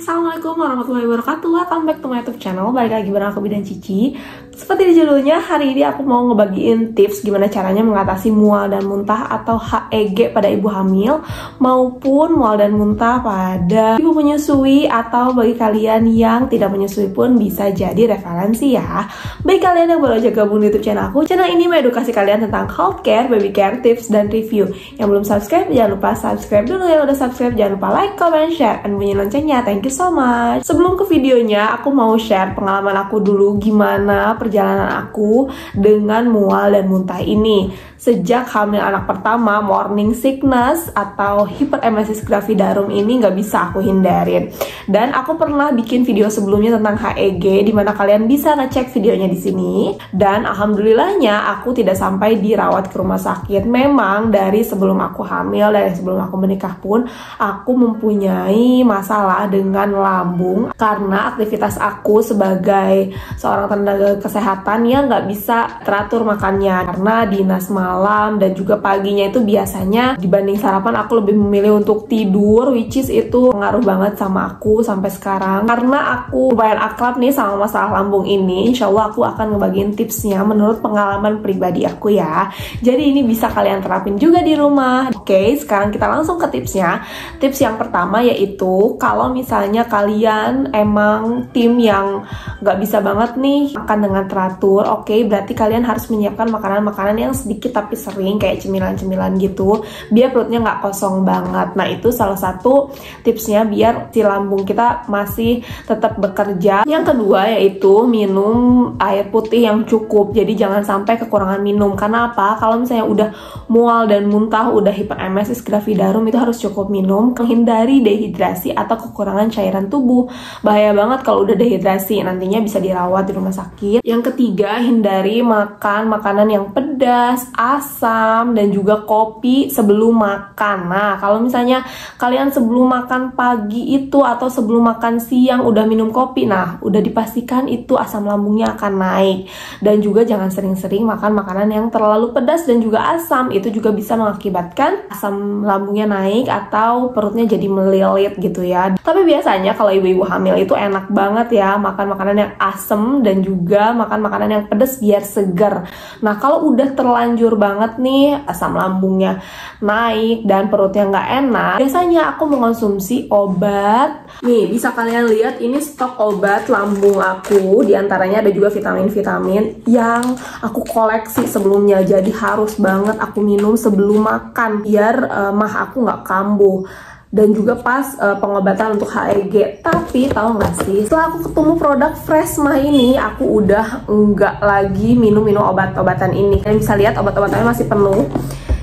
Assalamualaikum warahmatullahi wabarakatuh. Welcome back to my YouTube channel. Balik lagi bareng aku Bidan Cici. Seperti di judulnya, hari ini aku mau ngebagiin tips gimana caranya mengatasi mual dan muntah atau HEG pada ibu hamil maupun mual dan muntah pada ibu menyusui, atau bagi kalian yang tidak menyusui pun bisa jadi referensi ya. Bagi kalian yang baru aja gabung di YouTube channel aku, channel ini mengedukasi kalian tentang healthcare, baby care, tips, dan review. Yang belum subscribe, jangan lupa subscribe dulu. Yang udah subscribe, jangan lupa like, comment, share, dan bunyi loncengnya. Thank you so much. Sebelum ke videonya, aku mau share pengalaman aku dulu gimana perjalanan aku dengan mual dan muntah ini. Sejak hamil anak pertama, morning sickness atau hiperemesis gravidarum ini nggak bisa aku hindarin. Dan aku pernah bikin video sebelumnya tentang HEG, dimana kalian bisa ngecek videonya di sini. Dan alhamdulillahnya aku tidak sampai dirawat ke rumah sakit. Memang dari sebelum aku hamil, dari sebelum aku menikah pun, aku mempunyai masalah dengan lambung karena aktivitas aku sebagai seorang tenaga kesehatan yang nggak bisa teratur makannya karena dinas malam dan juga paginya itu biasanya dibanding sarapan aku lebih memilih untuk tidur, which is itu pengaruh banget sama aku sampai sekarang. Karena aku lumayan akrab nih sama masalah lambung ini, insya Allah aku akan ngebagiin tipsnya menurut pengalaman pribadi aku ya. Jadi ini bisa kalian terapin juga di rumah. Oke, sekarang kita langsung ke tipsnya. Tips yang pertama yaitu kalau misalnya kalian emang tim yang nggak bisa banget nih makan dengan teratur, oke, berarti kalian harus menyiapkan makanan-makanan yang sedikit tapi sering, kayak cemilan-cemilan gitu, biar perutnya nggak kosong banget. Nah, itu salah satu tipsnya biar si lambung kita masih tetap bekerja. Yang kedua yaitu minum air putih yang cukup. Jadi jangan sampai kekurangan minum. Karena apa? Kalau misalnya udah mual dan muntah, udah hiperemesis gravidarum, itu harus cukup minum. Hindari dehidrasi atau kekurangan cairan tubuh. Bahaya banget kalau udah dehidrasi, nantinya bisa dirawat di rumah sakit. Yang ketiga, hindari makan makanan yang pedas, asam, dan juga kopi sebelum makan. Nah, kalau misalnya kalian sebelum makan pagi itu atau sebelum makan siang udah minum kopi, nah udah dipastikan itu asam lambungnya akan naik. Dan juga jangan sering-sering makan makanan yang terlalu pedas dan juga asam, itu juga bisa mengakibatkan asam lambungnya naik atau perutnya jadi melilit gitu ya. Tapi biasanya kalau ibu-ibu hamil itu enak banget ya makan makanan yang asam dan juga makan makanan yang pedas biar segar. Nah, kalau udah terlanjur banget nih asam lambungnya naik dan perutnya nggak enak, biasanya aku mengonsumsi obat. Nih, bisa kalian lihat ini stok obat lambung aku. Di antaranya ada juga vitamin-vitamin yang aku koleksi sebelumnya. Jadi harus banget aku minum sebelum makan biar mah aku nggak kambuh. Dan juga pas pengobatan untuk HEG. Tapi tahu nggak sih, setelah aku ketemu produk Freshma ini, aku udah nggak lagi minum obat-obatan ini. Kalian bisa lihat obat-obatannya masih penuh.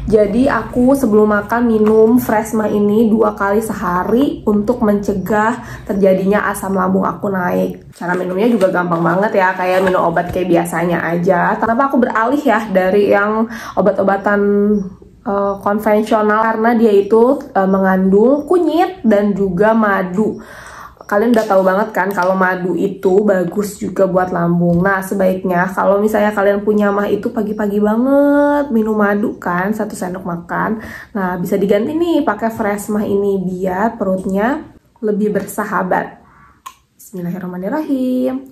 Jadi aku sebelum makan minum Freshma ini 2 kali sehari untuk mencegah terjadinya asam lambung aku naik. Cara minumnya juga gampang banget ya, kayak minum obat kayak biasanya aja. Kenapa aku beralih ya dari yang obat-obatan konvensional? Karena dia itu mengandung kunyit dan juga madu. Kalian udah tahu banget kan kalau madu itu bagus juga buat lambung. Nah, sebaiknya kalau misalnya kalian punya mah itu pagi-pagi banget minum madu kan, 1 sendok makan. Nah, bisa diganti nih pakai Freshma ini biar perutnya lebih bersahabat. Bismillahirrahmanirrahim.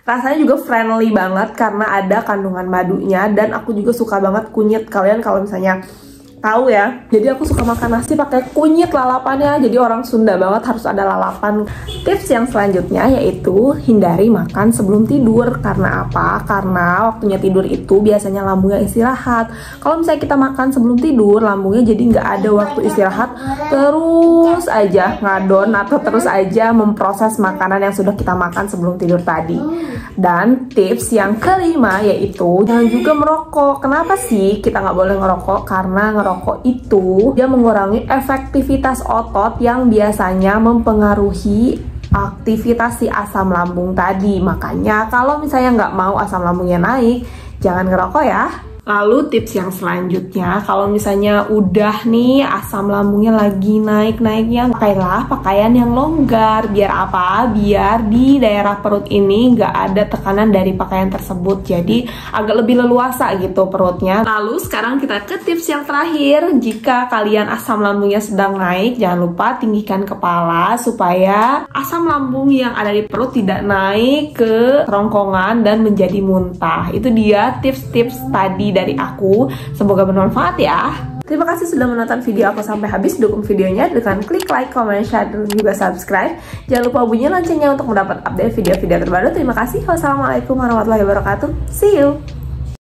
Rasanya juga friendly banget karena ada kandungan madunya, dan aku juga suka banget kunyit. Kalian kalau misalnya tahu ya, jadi aku suka makan nasi pakai kunyit lalapannya. Jadi orang Sunda banget harus ada lalapan. Tips yang selanjutnya yaitu hindari makan sebelum tidur. Karena apa? Karena waktunya tidur itu biasanya lambungnya istirahat. Kalau misalnya kita makan sebelum tidur, lambungnya jadi nggak ada waktu istirahat, terus aja ngadon atau terus aja memproses makanan yang sudah kita makan sebelum tidur tadi. Dan tips yang kelima yaitu jangan juga merokok. Kenapa sih kita nggak boleh ngerokok? Karena ngerokok itu dia mengurangi efektivitas otot yang biasanya mempengaruhi aktivitas si asam lambung tadi. Makanya kalau misalnya nggak mau asam lambungnya naik, jangan ngerokok ya. Lalu tips yang selanjutnya, kalau misalnya udah nih asam lambungnya lagi naik-naiknya, pakailah pakaian yang longgar. Biar apa? Biar di daerah perut ini nggak ada tekanan dari pakaian tersebut, jadi agak lebih leluasa gitu perutnya. Lalu sekarang kita ke tips yang terakhir. Jika kalian asam lambungnya sedang naik, jangan lupa tinggikan kepala supaya asam lambung yang ada di perut tidak naik ke kerongkongan dan menjadi muntah. Itu dia tips-tips tadi dari aku, semoga bermanfaat ya. Terima kasih sudah menonton video aku sampai habis. Dukung videonya dengan klik like, comment, share, dan juga subscribe. Jangan lupa bunyi loncengnya untuk mendapat update video-video terbaru. Terima kasih. Wassalamualaikum warahmatullahi wabarakatuh. See you.